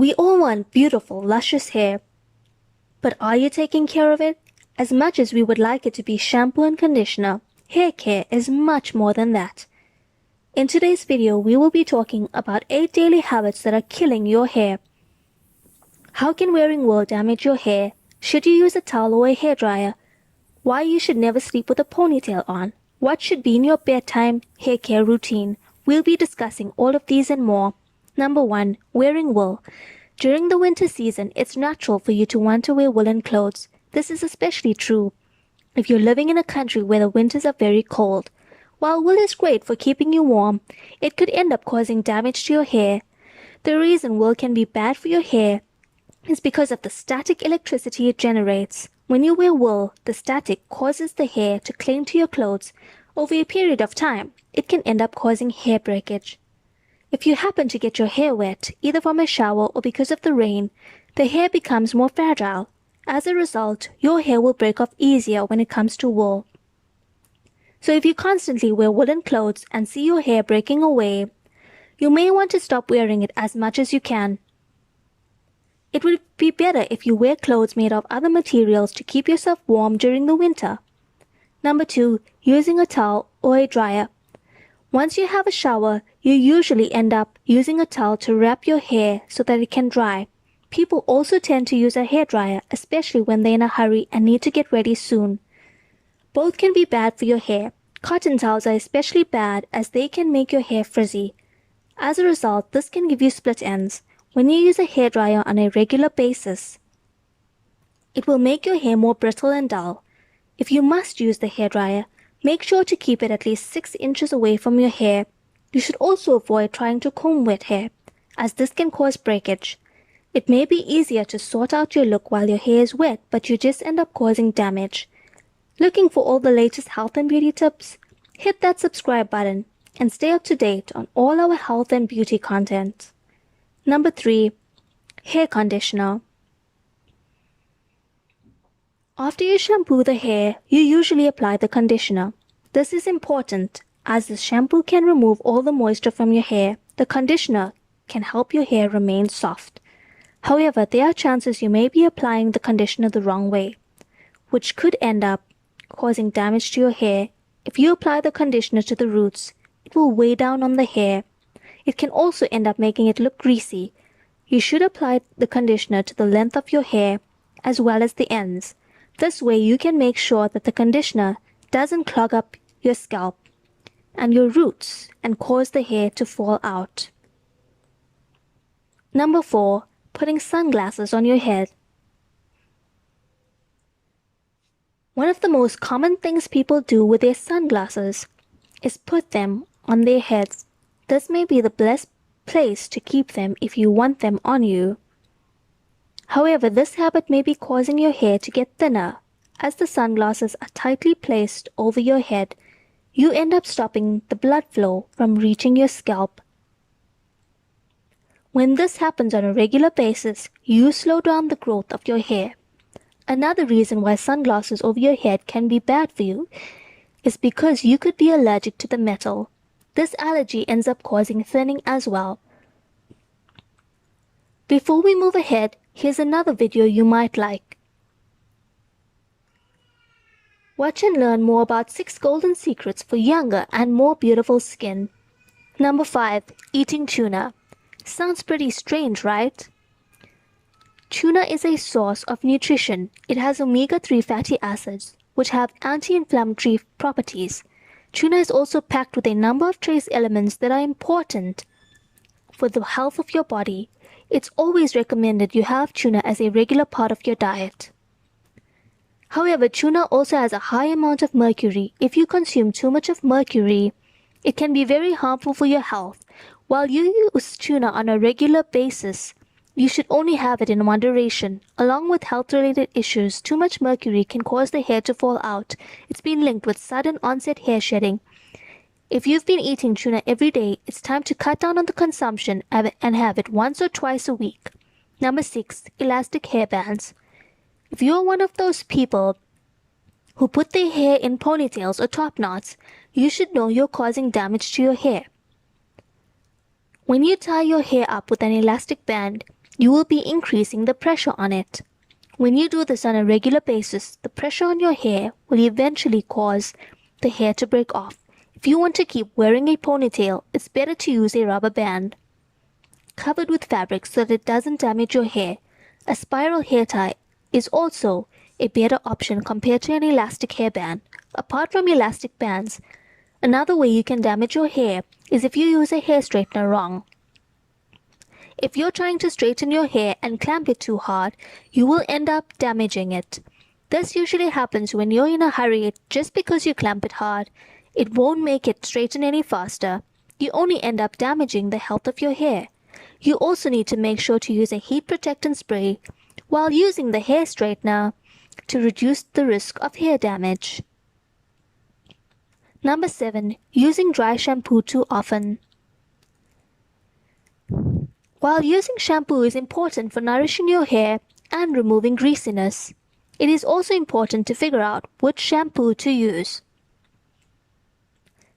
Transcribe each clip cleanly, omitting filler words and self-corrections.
We all want beautiful, luscious hair. But are you taking care of it? As much as we would like it to be shampoo and conditioner, hair care is much more than that. In today's video, we will be talking about 8 daily habits that are killing your hair. How can wearing wool damage your hair? Should you use a towel or a hairdryer? Why you should never sleep with a ponytail on? What should be in your bedtime hair care routine? We'll be discussing all of these and more. Number 1. Wearing wool. During the winter season, it's natural for you to want to wear woolen clothes. This is especially true if you're living in a country where the winters are very cold. While wool is great for keeping you warm, it could end up causing damage to your hair. The reason wool can be bad for your hair is because of the static electricity it generates. When you wear wool, the static causes the hair to cling to your clothes. Over a period of time, it can end up causing hair breakage. If you happen to get your hair wet, either from a shower or because of the rain, the hair becomes more fragile. As a result, your hair will break off easier when it comes to wool. So if you constantly wear woolen clothes and see your hair breaking away, you may want to stop wearing it as much as you can. It would be better if you wear clothes made of other materials to keep yourself warm during the winter. Number 2. Using a towel or a dryer. Once you have a shower, you usually end up using a towel to wrap your hair so that it can dry. People also tend to use a hairdryer, especially when they're in a hurry and need to get ready soon. Both can be bad for your hair. Cotton towels are especially bad as they can make your hair frizzy. As a result, this can give you split ends. When you use a hairdryer on a regular basis, it will make your hair more brittle and dull. If you must use the hairdryer, make sure to keep it at least 6 inches away from your hair. You should also avoid trying to comb wet hair, as this can cause breakage. It may be easier to sort out your look while your hair is wet, but you just end up causing damage. Looking for all the latest health and beauty tips? Hit that subscribe button and stay up to date on all our health and beauty content. Number 3. Hair conditioner. After you shampoo the hair, you usually apply the conditioner. This is important as the shampoo can remove all the moisture from your hair. The conditioner can help your hair remain soft. However, there are chances you may be applying the conditioner the wrong way, which could end up causing damage to your hair. If you apply the conditioner to the roots, it will weigh down on the hair. It can also end up making it look greasy. You should apply the conditioner to the length of your hair as well as the ends. This way you can make sure that the conditioner doesn't clog up your scalp and your roots and cause the hair to fall out. Number 4. Putting sunglasses on your head. One of the most common things people do with their sunglasses is put them on their heads. This may be the best place to keep them if you want them on you. However, this habit may be causing your hair to get thinner. As the sunglasses are tightly placed over your head, you end up stopping the blood flow from reaching your scalp. When this happens on a regular basis, you slow down the growth of your hair. Another reason why sunglasses over your head can be bad for you is because you could be allergic to the metal. This allergy ends up causing thinning as well. Before we move ahead, here's another video you might like. Watch and learn more about 6 golden secrets for younger and more beautiful skin. Number 5. Eating tuna. Sounds pretty strange, right? Tuna is a source of nutrition. It has omega-3 fatty acids, which have anti-inflammatory properties. Tuna is also packed with a number of trace elements that are important for the health of your body. It's always recommended you have tuna as a regular part of your diet. However, tuna also has a high amount of mercury. If you consume too much of mercury, it can be very harmful for your health. While you use tuna on a regular basis, you should only have it in moderation. Along with health-related issues, too much mercury can cause the hair to fall out. It's been linked with sudden onset hair shedding. If you've been eating tuna every day, it's time to cut down on the consumption and have it once or twice a week. Number 6. Elastic hairbands. If you're one of those people who put their hair in ponytails or top knots, you should know you're causing damage to your hair. When you tie your hair up with an elastic band, you will be increasing the pressure on it. When you do this on a regular basis, the pressure on your hair will eventually cause the hair to break off. If you want to keep wearing a ponytail, it's better to use a rubber band covered with fabric so that it doesn't damage your hair. A spiral hair tie is also a better option compared to an elastic hairband. Apart from elastic bands, another way you can damage your hair is if you use a hair straightener wrong. If you're trying to straighten your hair and clamp it too hard, you will end up damaging it. This usually happens when you're in a hurry. Just because you clamp it hard, it won't make it straighten any faster. You only end up damaging the health of your hair. You also need to make sure to use a heat protectant spray while using the hair straightener to reduce the risk of hair damage. Number 7. Using dry shampoo too often. While using shampoo is important for nourishing your hair and removing greasiness, it is also important to figure out which shampoo to use.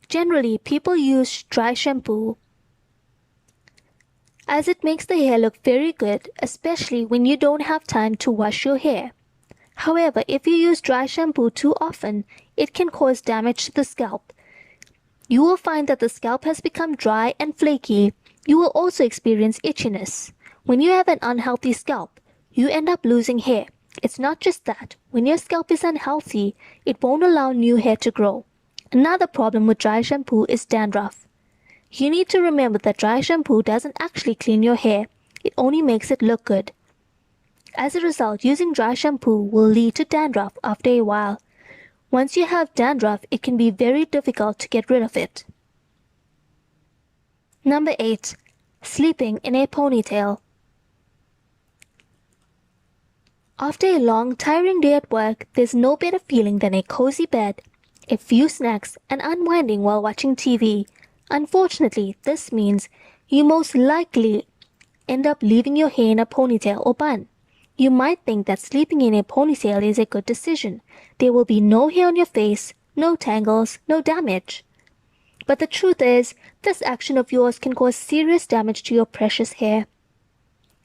Generally, people use dry shampoo as it makes the hair look very good, especially when you don't have time to wash your hair. However, if you use dry shampoo too often, it can cause damage to the scalp. You will find that the scalp has become dry and flaky. You will also experience itchiness. When you have an unhealthy scalp, you end up losing hair. It's not just that. When your scalp is unhealthy, it won't allow new hair to grow. Another problem with dry shampoo is dandruff. You need to remember that dry shampoo doesn't actually clean your hair. It only makes it look good. As a result, using dry shampoo will lead to dandruff after a while. Once you have dandruff, it can be very difficult to get rid of it. Number 8. Sleeping in a ponytail. After a long, tiring day at work, there's no better feeling than a cozy bed, a few snacks, and unwinding while watching TV. Unfortunately, this means you most likely end up leaving your hair in a ponytail or bun. You might think that sleeping in a ponytail is a good decision. There will be no hair on your face, no tangles, no damage. But the truth is, this action of yours can cause serious damage to your precious hair.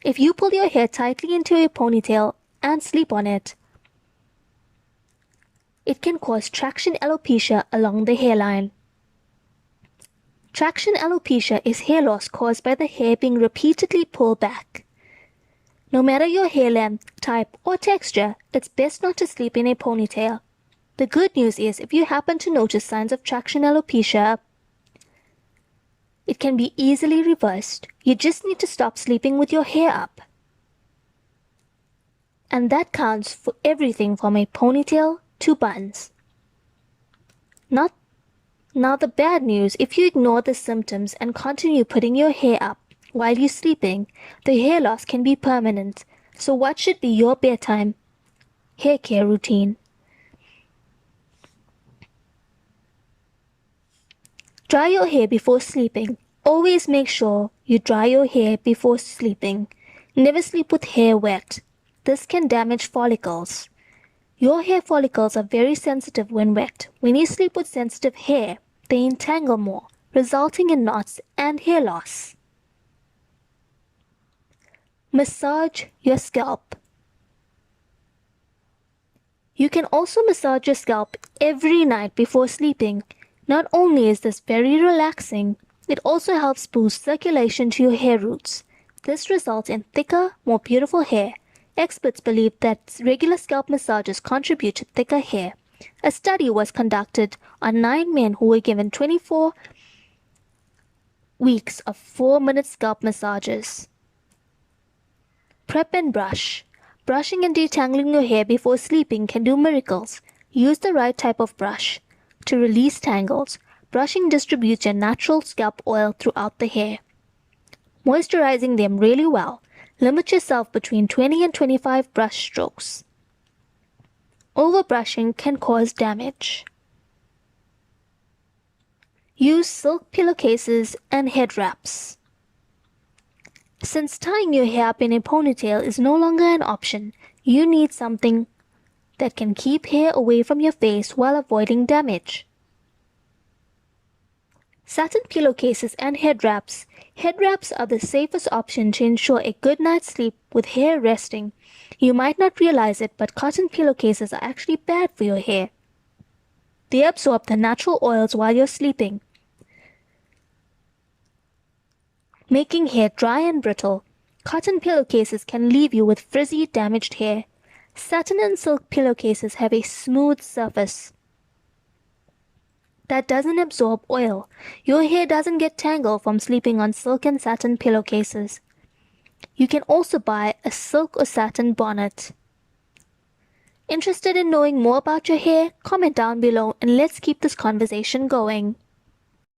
If you pull your hair tightly into a ponytail and sleep on it, it can cause traction alopecia along the hairline. Traction alopecia is hair loss caused by the hair being repeatedly pulled back. No matter your hair length, type, or texture, it's best not to sleep in a ponytail. The good news is, if you happen to notice signs of traction alopecia, it can be easily reversed. You just need to stop sleeping with your hair up. And that counts for everything from a ponytail to buns. Now the bad news, if you ignore the symptoms and continue putting your hair up while you're sleeping, the hair loss can be permanent. So what should be your bedtime hair care routine? Dry your hair before sleeping. Always make sure you dry your hair before sleeping. Never sleep with hair wet. This can damage follicles. Your hair follicles are very sensitive when wet. When you sleep with sensitive hair, they entangle more, resulting in knots and hair loss. Massage your scalp. You can also massage your scalp every night before sleeping. Not only is this very relaxing, it also helps boost circulation to your hair roots. This results in thicker, more beautiful hair. Experts believe that regular scalp massages contribute to thicker hair. A study was conducted on 9 men who were given 24 weeks of 4-minute scalp massages. Prep and brush. Brushing and detangling your hair before sleeping can do miracles. Use the right type of brush to release tangles. Brushing distributes your natural scalp oil throughout the hair, moisturizing them really well. Limit yourself between 20 and 25 brush strokes. Overbrushing can cause damage. Use silk pillowcases and head wraps. Since tying your hair up in a ponytail is no longer an option, you need something that can keep hair away from your face while avoiding damage. Satin pillowcases and head wraps. Head wraps are the safest option to ensure a good night's sleep with hair resting. You might not realize it, but cotton pillowcases are actually bad for your hair. They absorb the natural oils while you're sleeping, making hair dry and brittle. Cotton pillowcases can leave you with frizzy, damaged hair. Satin and silk pillowcases have a smooth surface that doesn't absorb oil. Your hair doesn't get tangled from sleeping on silk and satin pillowcases. You can also buy a silk or satin bonnet. Interested in knowing more about your hair? Comment down below and let's keep this conversation going.